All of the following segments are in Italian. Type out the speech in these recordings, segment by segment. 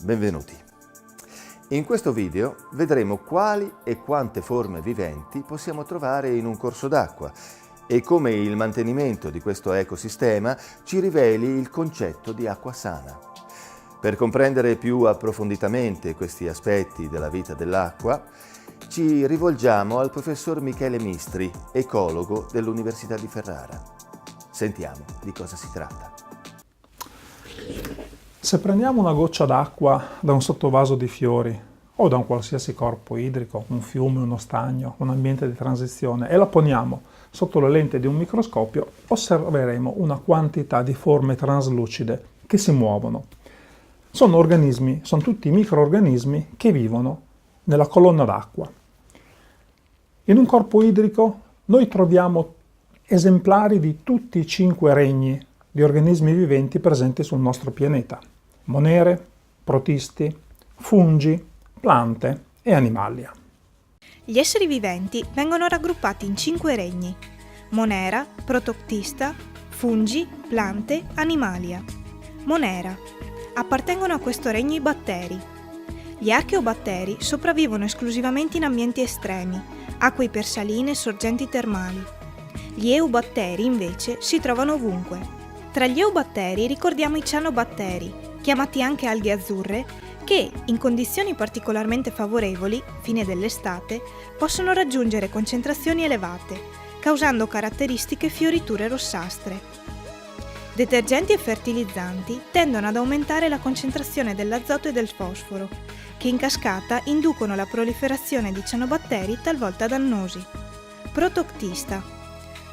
benvenuti. In questo video vedremo quali e quante forme viventi possiamo trovare in un corso d'acqua e come il mantenimento di questo ecosistema ci riveli il concetto di acqua sana. Per comprendere più approfonditamente questi aspetti della vita dell'acqua, ci rivolgiamo al professor Michele Mistri, ecologo dell'Università di Ferrara. Sentiamo di cosa si tratta. Se prendiamo una goccia d'acqua da un sottovaso di fiori o da un qualsiasi corpo idrico, un fiume, uno stagno, un ambiente di transizione, e la poniamo sotto le lenti di un microscopio, osserveremo una quantità di forme traslucide che si muovono. Sono tutti microorganismi che vivono nella colonna d'acqua. In un corpo idrico noi troviamo esemplari di tutti i 5 regni di organismi viventi presenti sul nostro pianeta: monere, protisti, fungi, piante e animalia. Gli esseri viventi vengono raggruppati in 5 regni: monera, protoctista, fungi, piante, animalia. Monera. Appartengono a questo regno i batteri. Gli archeobatteri sopravvivono esclusivamente in ambienti estremi, acque ipersaline e sorgenti termali. Gli eubatteri, invece, si trovano ovunque. Tra gli eubatteri ricordiamo i cianobatteri, chiamati anche alghe azzurre, che, in condizioni particolarmente favorevoli, fine dell'estate, possono raggiungere concentrazioni elevate, causando caratteristiche fioriture rossastre. Detergenti e fertilizzanti tendono ad aumentare la concentrazione dell'azoto e del fosforo, che in cascata inducono la proliferazione di cianobatteri talvolta dannosi. Protoctista.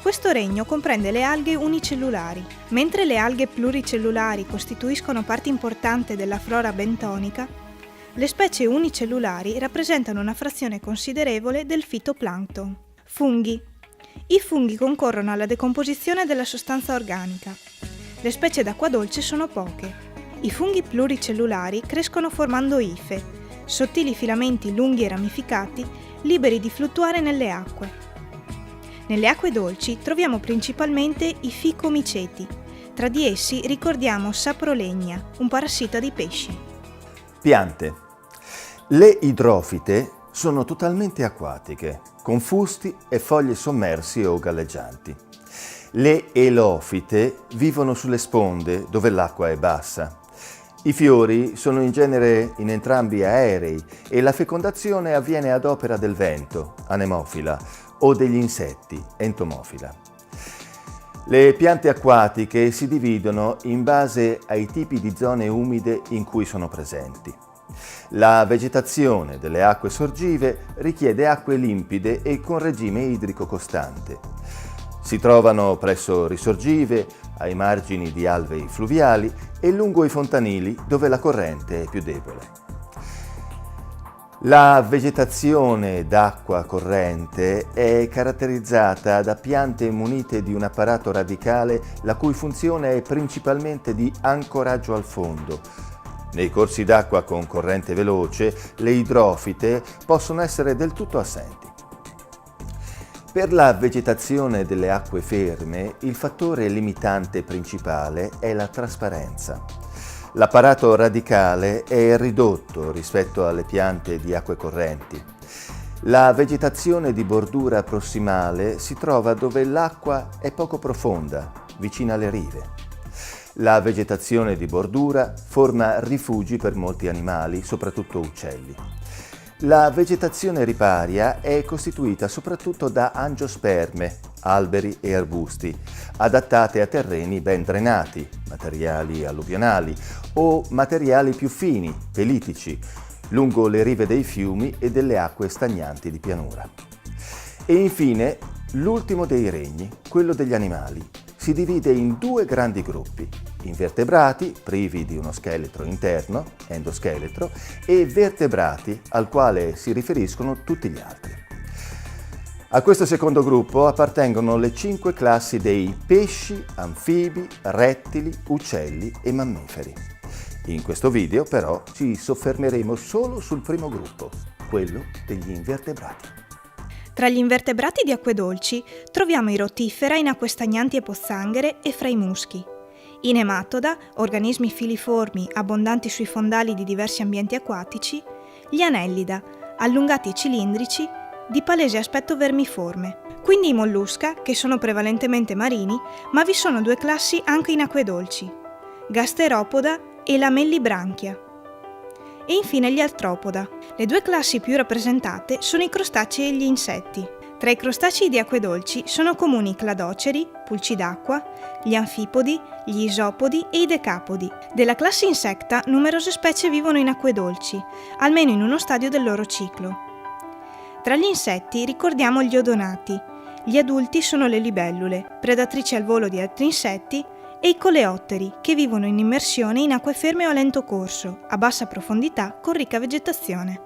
Questo regno comprende le alghe unicellulari. Mentre le alghe pluricellulari costituiscono parte importante della flora bentonica, le specie unicellulari rappresentano una frazione considerevole del fitoplancton. Funghi. I funghi concorrono alla decomposizione della sostanza organica. Le specie d'acqua dolce sono poche. I funghi pluricellulari crescono formando ife, sottili filamenti lunghi e ramificati, liberi di fluttuare nelle acque. Nelle acque dolci troviamo principalmente i ficomiceti. Tra di essi ricordiamo saprolegna, un parassita dei pesci. Piante. Le idrofite sono totalmente acquatiche, con fusti e foglie sommersi o galleggianti. Le elofite vivono sulle sponde dove l'acqua è bassa. I fiori sono in genere in entrambi aerei e la fecondazione avviene ad opera del vento, anemofila, o degli insetti, entomofila. Le piante acquatiche si dividono in base ai tipi di zone umide in cui sono presenti. La vegetazione delle acque sorgive richiede acque limpide e con regime idrico costante. Si trovano presso risorgive, ai margini di alvei fluviali e lungo i fontanili dove la corrente è più debole. La vegetazione d'acqua corrente è caratterizzata da piante munite di un apparato radicale la cui funzione è principalmente di ancoraggio al fondo. Nei corsi d'acqua con corrente veloce, le idrofite possono essere del tutto assenti. Per la vegetazione delle acque ferme, il fattore limitante principale è la trasparenza. L'apparato radicale è ridotto rispetto alle piante di acque correnti. La vegetazione di bordura prossimale si trova dove l'acqua è poco profonda, vicina alle rive. La vegetazione di bordura forma rifugi per molti animali, soprattutto uccelli. La vegetazione riparia è costituita soprattutto da angiosperme, alberi e arbusti, adattate a terreni ben drenati, materiali alluvionali o materiali più fini, pelitici, lungo le rive dei fiumi e delle acque stagnanti di pianura. E infine, l'ultimo dei regni, quello degli animali, si divide in 2 grandi gruppi: invertebrati, privi di uno scheletro interno, endoscheletro, e vertebrati, al quale si riferiscono tutti gli altri. A questo secondo gruppo appartengono le 5 classi dei pesci, anfibi, rettili, uccelli e mammiferi. In questo video, però, ci soffermeremo solo sul primo gruppo, quello degli invertebrati. Tra gli invertebrati di acque dolci troviamo i rotifera in acque stagnanti e pozzanghere e fra i muschi. I nematoda, organismi filiformi abbondanti sui fondali di diversi ambienti acquatici, gli annellida, allungati e cilindrici, di palese aspetto vermiforme. Quindi i mollusca, che sono prevalentemente marini, ma vi sono due classi anche in acque dolci, Gasteropoda e Lamellibranchia. E infine gli artropoda. Le due classi più rappresentate sono i crostacei e gli insetti. Tra i crostacei di acque dolci sono comuni i cladoceri, pulci d'acqua, gli anfipodi, gli isopodi e i decapodi. Della classe insecta numerose specie vivono in acque dolci, almeno in uno stadio del loro ciclo. Tra gli insetti ricordiamo gli odonati. Gli adulti sono le libellule, predatrici al volo di altri insetti, e i coleotteri, che vivono in immersione in acque ferme o a lento corso, a bassa profondità, con ricca vegetazione.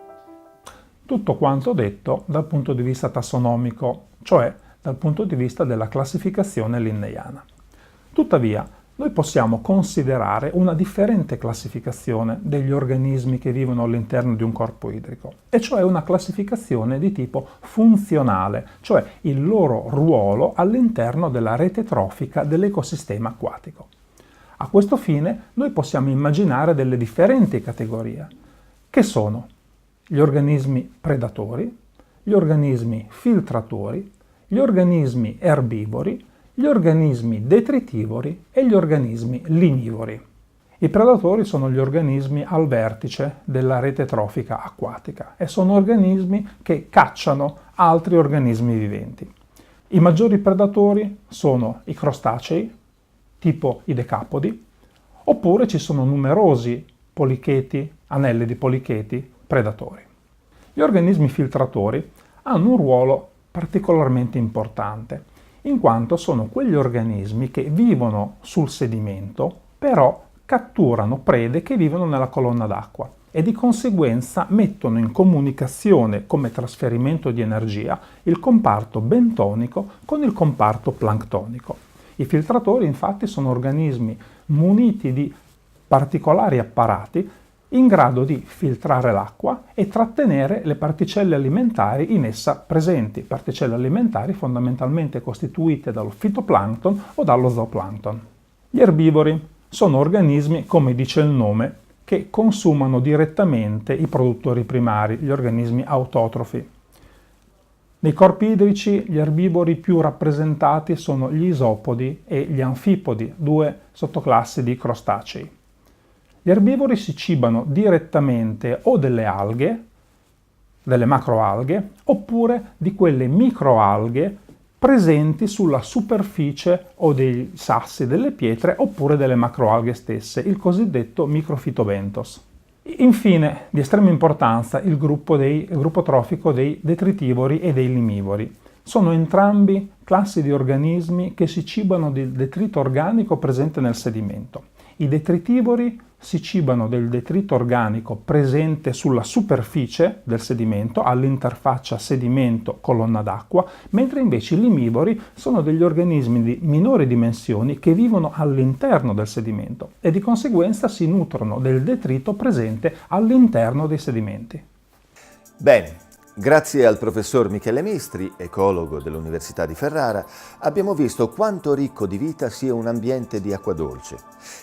Tutto quanto detto dal punto di vista tassonomico, cioè dal punto di vista della classificazione linneiana. Tuttavia, noi possiamo considerare una differente classificazione degli organismi che vivono all'interno di un corpo idrico, e cioè una classificazione di tipo funzionale, cioè il loro ruolo all'interno della rete trofica dell'ecosistema acquatico. A questo fine noi possiamo immaginare delle differenti categorie, che sono gli organismi predatori, gli organismi filtratori, gli organismi erbivori, gli organismi detritivori e gli organismi lignivori. I predatori sono gli organismi al vertice della rete trofica acquatica e sono organismi che cacciano altri organismi viventi. I maggiori predatori sono i crostacei, tipo i decapodi, oppure ci sono numerosi policheti, annellidi policheti predatori. Gli organismi filtratori hanno un ruolo particolarmente importante, in quanto sono quegli organismi che vivono sul sedimento, però catturano prede che vivono nella colonna d'acqua e di conseguenza mettono in comunicazione come trasferimento di energia il comparto bentonico con il comparto planctonico. I filtratori infatti sono organismi muniti di particolari apparati in grado di filtrare l'acqua e trattenere le particelle alimentari in essa presenti, particelle alimentari fondamentalmente costituite dallo fitoplancton o dallo zooplancton. Gli erbivori sono organismi, come dice il nome, che consumano direttamente i produttori primari, gli organismi autotrofi. Nei corpi idrici gli erbivori più rappresentati sono gli isopodi e gli anfipodi, due sottoclassi di crostacei. Gli erbivori si cibano direttamente o delle alghe, delle macroalghe, oppure di quelle microalghe presenti sulla superficie o dei sassi delle pietre oppure delle macroalghe stesse, il cosiddetto microfitobentos. Infine, di estrema importanza, il gruppo trofico dei detritivori e dei limivori. Sono entrambi classi di organismi che si cibano del detrito organico presente nel sedimento. I detritivori si cibano del detrito organico presente sulla superficie del sedimento, all'interfaccia sedimento-colonna d'acqua, mentre invece i limivori sono degli organismi di minori dimensioni che vivono all'interno del sedimento e di conseguenza si nutrono del detrito presente all'interno dei sedimenti. Bene. Grazie al professor Michele Mistri, ecologo dell'Università di Ferrara, abbiamo visto quanto ricco di vita sia un ambiente di acqua dolce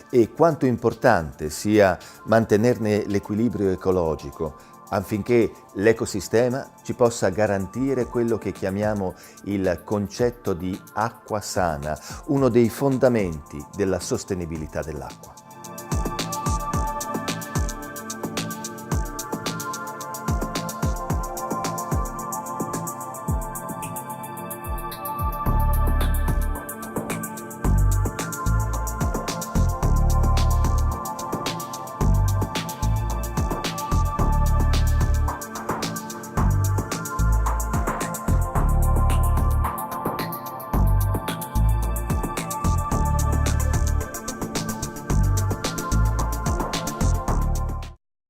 e quanto importante sia mantenerne l'equilibrio ecologico affinché l'ecosistema ci possa garantire quello che chiamiamo il concetto di acqua sana, uno dei fondamenti della sostenibilità dell'acqua.